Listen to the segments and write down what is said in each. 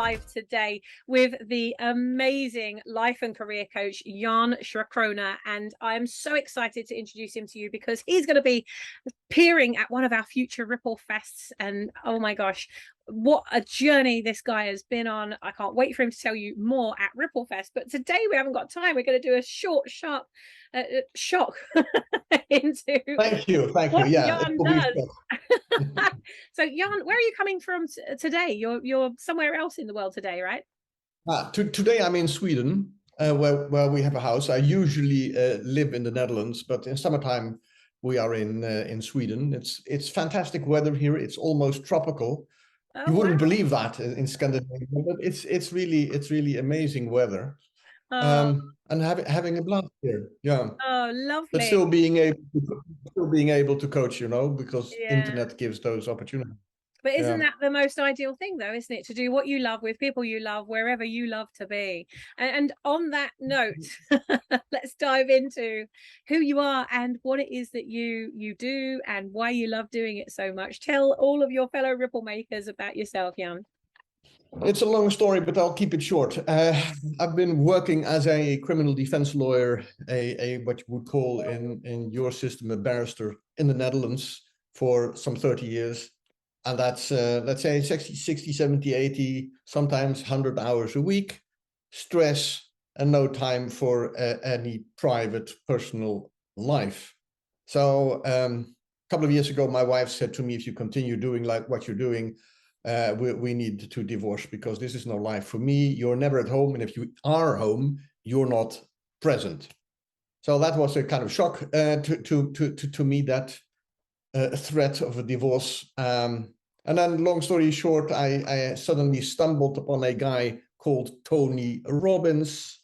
live today with the amazing life and career coach, Sjöcrona. And I'm so excited to introduce him to you because he's going to be appearing at one of our future Ripple Fests. And oh my gosh, what a journey this guy has been on. I can't wait for him to tell you more at Ripple Fest. But today we haven't got time. We're going to do a short, sharp shock into Thank you. Yeah, Jan does. So Jan, where are you coming from today? You're somewhere else in the world today, right? Today I'm in Sweden, where we have a house. I usually live in the Netherlands, but in summertime we are in Sweden. It's fantastic weather here. It's almost tropical. Oh, you wouldn't wow. believe that in Scandinavia, but it's really amazing weather. Oh. And having a blast here. Yeah. Oh, lovely. But still being able to coach, because Yeah. internet gives those opportunities. But isn't that the most ideal thing, though, isn't it? To do what you love with people you love, wherever you love to be. And on that note, let's dive into who you are and what it is that you do and why you love doing it so much. Tell all of your fellow Ripple makers about yourself, Jan. It's a long story, but I'll keep it short. I've been working as a criminal defense lawyer, a what you would call in your system a barrister in the Netherlands for some 30 years. And that's, let's say, 60, 70, 80, sometimes 100 hours a week, stress, and no time for any private, personal life. So a couple of years ago, my wife said to me, if you continue doing like what you're doing, we need to divorce because this is no life for me. You're never at home. And if you are home, you're not present. So that was a kind of shock to me, that threat of a divorce. And then long story short, I suddenly stumbled upon a guy called Tony Robbins,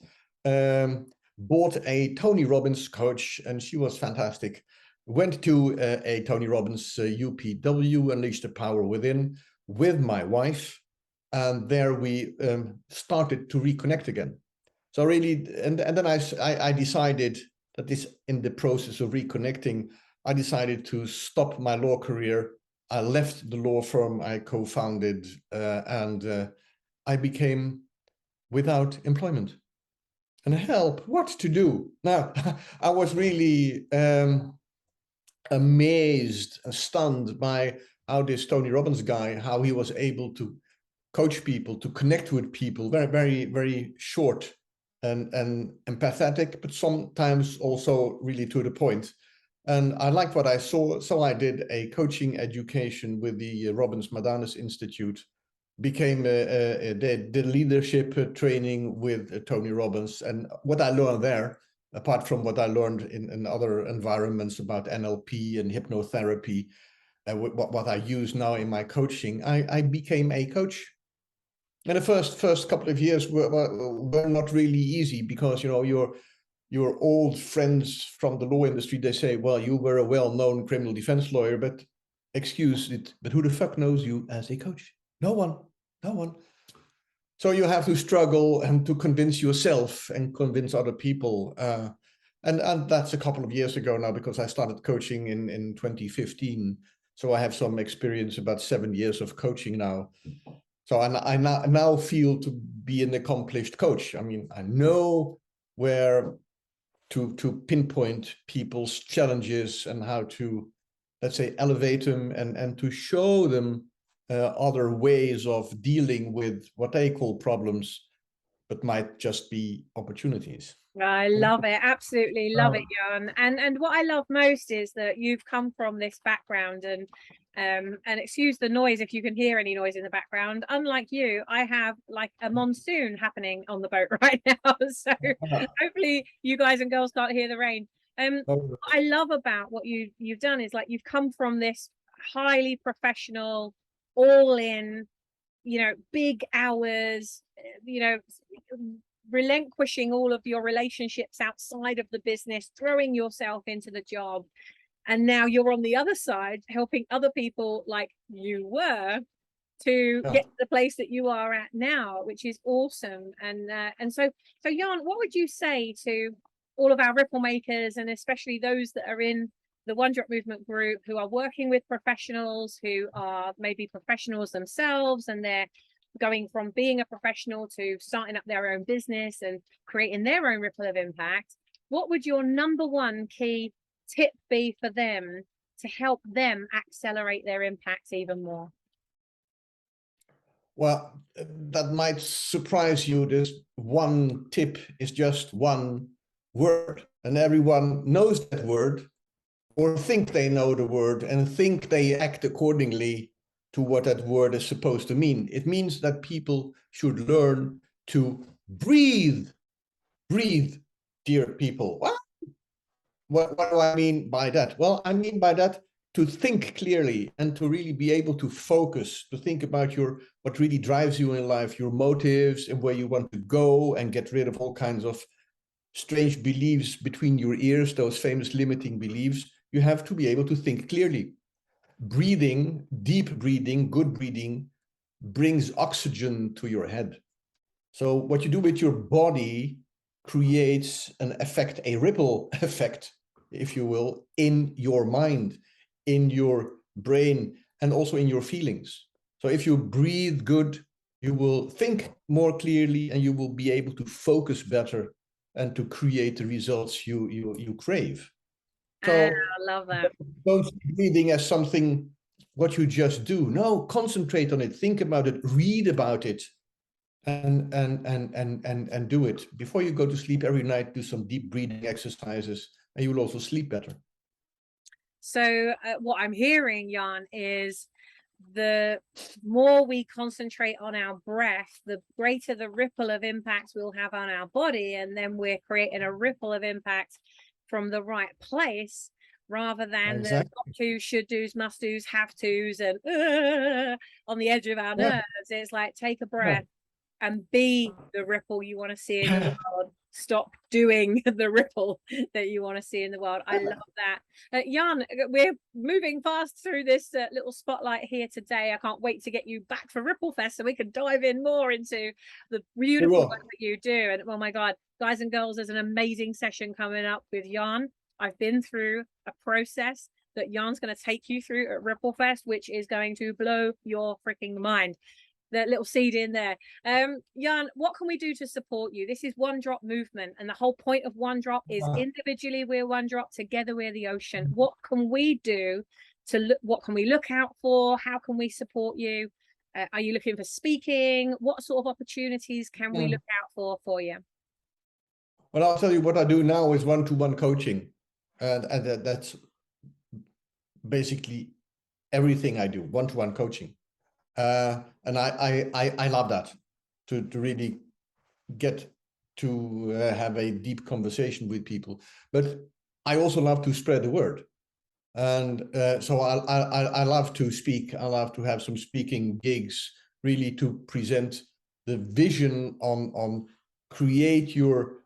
bought a Tony Robbins coach, and she was fantastic. Went to a Tony Robbins UPW, Unleash the Power Within, with my wife. And there we started to reconnect again. So really, and then I decided that in the process of reconnecting, I decided to stop my law career. I left the law firm I co-founded, and I became without employment. And help, what to do? Now, I was really amazed, stunned by how this Tony Robbins guy, how he was able to coach people, to connect with people, very, very, very short and empathetic, but sometimes also really to the point. And I liked what I saw, so I did a coaching education with the Robbins Madanes Institute, became the leadership training with Tony Robbins. And what I learned there, apart from what I learned in other environments about NLP and hypnotherapy, what I use now in my coaching, I became a coach. And the first couple of years were not really easy because, your old friends from the law industry, they say, well, you were a well-known criminal defense lawyer, but excuse it, but who the fuck knows you as a coach? No one. So you have to struggle and to convince yourself and convince other people. And that's a couple of years ago now, because I started coaching in 2015. So I have some experience, about 7 years of coaching now. So I now feel to be an accomplished coach. I mean, I know where to pinpoint people's challenges and how to, let's say, elevate them and to show them other ways of dealing with what they call problems, but might just be opportunities. I love it. Absolutely love it, Jan. And what I love most is that you've come from this background, and excuse the noise if you can hear any noise in the background. Unlike you, I have like a monsoon happening on the boat right now. So hopefully you guys and girls can't hear the rain. What I love about what you've done is like you've come from this highly professional, all in, big hours, relinquishing all of your relationships outside of the business, throwing yourself into the job. And now you're on the other side, helping other people like you were to get to the place that you are at now, which is awesome. And so Jan, what would you say to all of our Ripple makers, and especially those that are in the One Drop Movement group, who are working with professionals, who are maybe professionals themselves, and they're going from being a professional to starting up their own business and creating their own ripple of impact, what would your number one key tip be for them to help them accelerate their impact even more? Well, that might surprise you. This one tip is just one word, and everyone knows that word, or think they know the word, and think they act accordingly to what that word is supposed to mean. It means that people should learn to breathe. Breathe, dear people. What do I mean by that? Well, I mean by that to think clearly and to really be able to focus, to think about what really drives you in life, your motives and where you want to go, and get rid of all kinds of strange beliefs between your ears, those famous limiting beliefs. You have to be able to think clearly. Breathing, deep breathing, good breathing, brings oxygen to your head. So what you do with your body creates an effect, a ripple effect, if you will, in your mind, in your brain, and also in your feelings. So if you breathe good, you will think more clearly, and you will be able to focus better and to create the results you crave. So I love that. don't see breathing as something what you just do. No, concentrate on it, think about it, read about it, and do it. Before you go to sleep every night, do some deep breathing exercises, and you will also sleep better. So what I'm hearing, Jan, is the more we concentrate on our breath, the greater the ripple of impact we'll have on our body, and then we're creating a ripple of impact from the right place, rather than the got to, should do's, must do's, have to's, and on the edge of our nerves. It's like, take a breath and be the ripple you want to see in the world. Stop doing the ripple that you want to see in the world. I love that. Jan, we're moving fast through this little spotlight here today. I can't wait to get you back for Ripple Fest so we can dive in more into the beautiful work that you do. And oh my God, guys and girls, there's an amazing session coming up with Jan. I've been through a process that Jan's going to take you through at Ripple Fest, which is going to blow your freaking mind. That little seed in there. Jan, what can we do to support you? This is One Drop movement, and the whole point of One Drop is individually we're one drop, together we're the ocean. What can we do to look? What can we look out for? How can we support you? Are you looking for speaking? What sort of opportunities can we look out for you? Well, I'll tell you what I do now is one-to-one coaching, and that's basically everything I do. One-to-one coaching. And I love that, to really get to have a deep conversation with people. But I also love to spread the word, and so I love to speak. I love to have some speaking gigs, really to present the vision on create your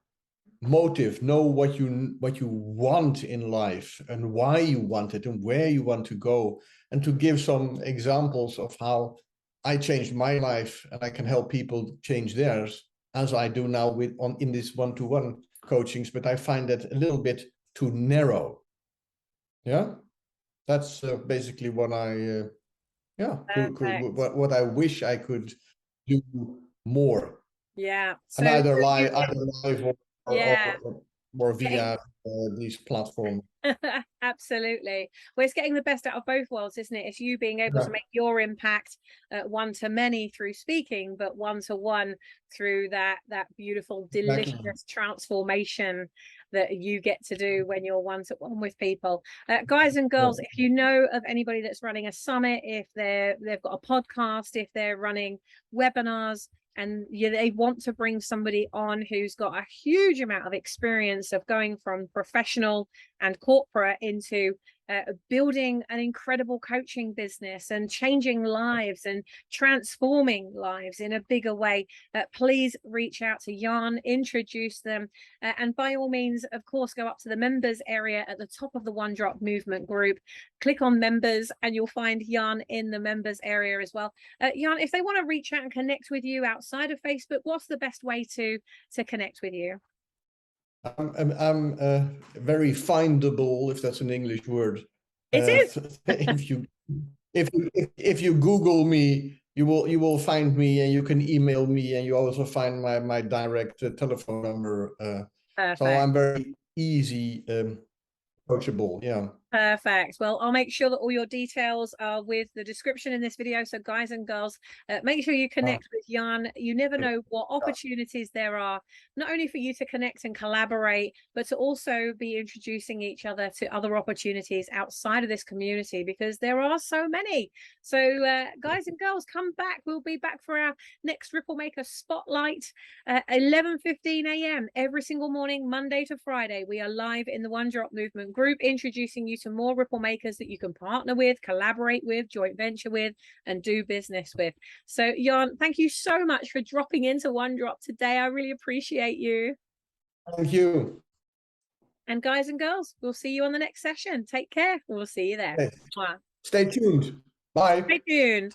motive, know what you want in life and why you want it and where you want to go, and to give some examples of how I changed my life and I can help people change theirs, as I do now in this one-to-one coachings. But I find that a little bit too narrow. Yeah, that's basically what I what I wish I could do more. Yeah, so and either live or via these platforms. Absolutely. Well, it's getting the best out of both worlds, isn't it? It's you being able to make your impact one to many through speaking, but one to one through that beautiful, delicious transformation that you get to do when you're one to one with people. Guys and girls, if you know of anybody that's running a summit, if they've got a podcast, if they're running webinars, and they want to bring somebody on who's got a huge amount of experience of going from professional and corporate into building an incredible coaching business and changing lives and transforming lives in a bigger way, please reach out to Jan, introduce them, and by all means, of course, go up to the members area at the top of the One Drop movement group, click on members, and you'll find Jan in the members area as well. Jan, if they want to reach out and connect with you outside of Facebook, what's the best way to connect with you? I'm very findable, if that's an English word. It is. If you Google me, you will find me, and you can email me, and you also find my direct telephone number. So I'm very easy, coachable. Yeah. Perfect. Well, I'll make sure that all your details are with the description in this video. So guys and girls, make sure you connect with Jan. You never know what opportunities there are, not only for you to connect and collaborate, but to also be introducing each other to other opportunities outside of this community, because there are so many. So guys and girls, come back. We'll be back for our next Ripple Maker Spotlight at 11:15 a.m. every single morning, Monday to Friday. We are live in the One Drop Movement group, introducing you to more ripple makers that you can partner with, collaborate with, joint venture with, and do business with. So Jan, thank you so much for dropping into One Drop today. I really appreciate you. Thank you. And guys and girls, we'll see you on the next session. Take care. We'll see you there. Stay tuned. Bye. Stay tuned.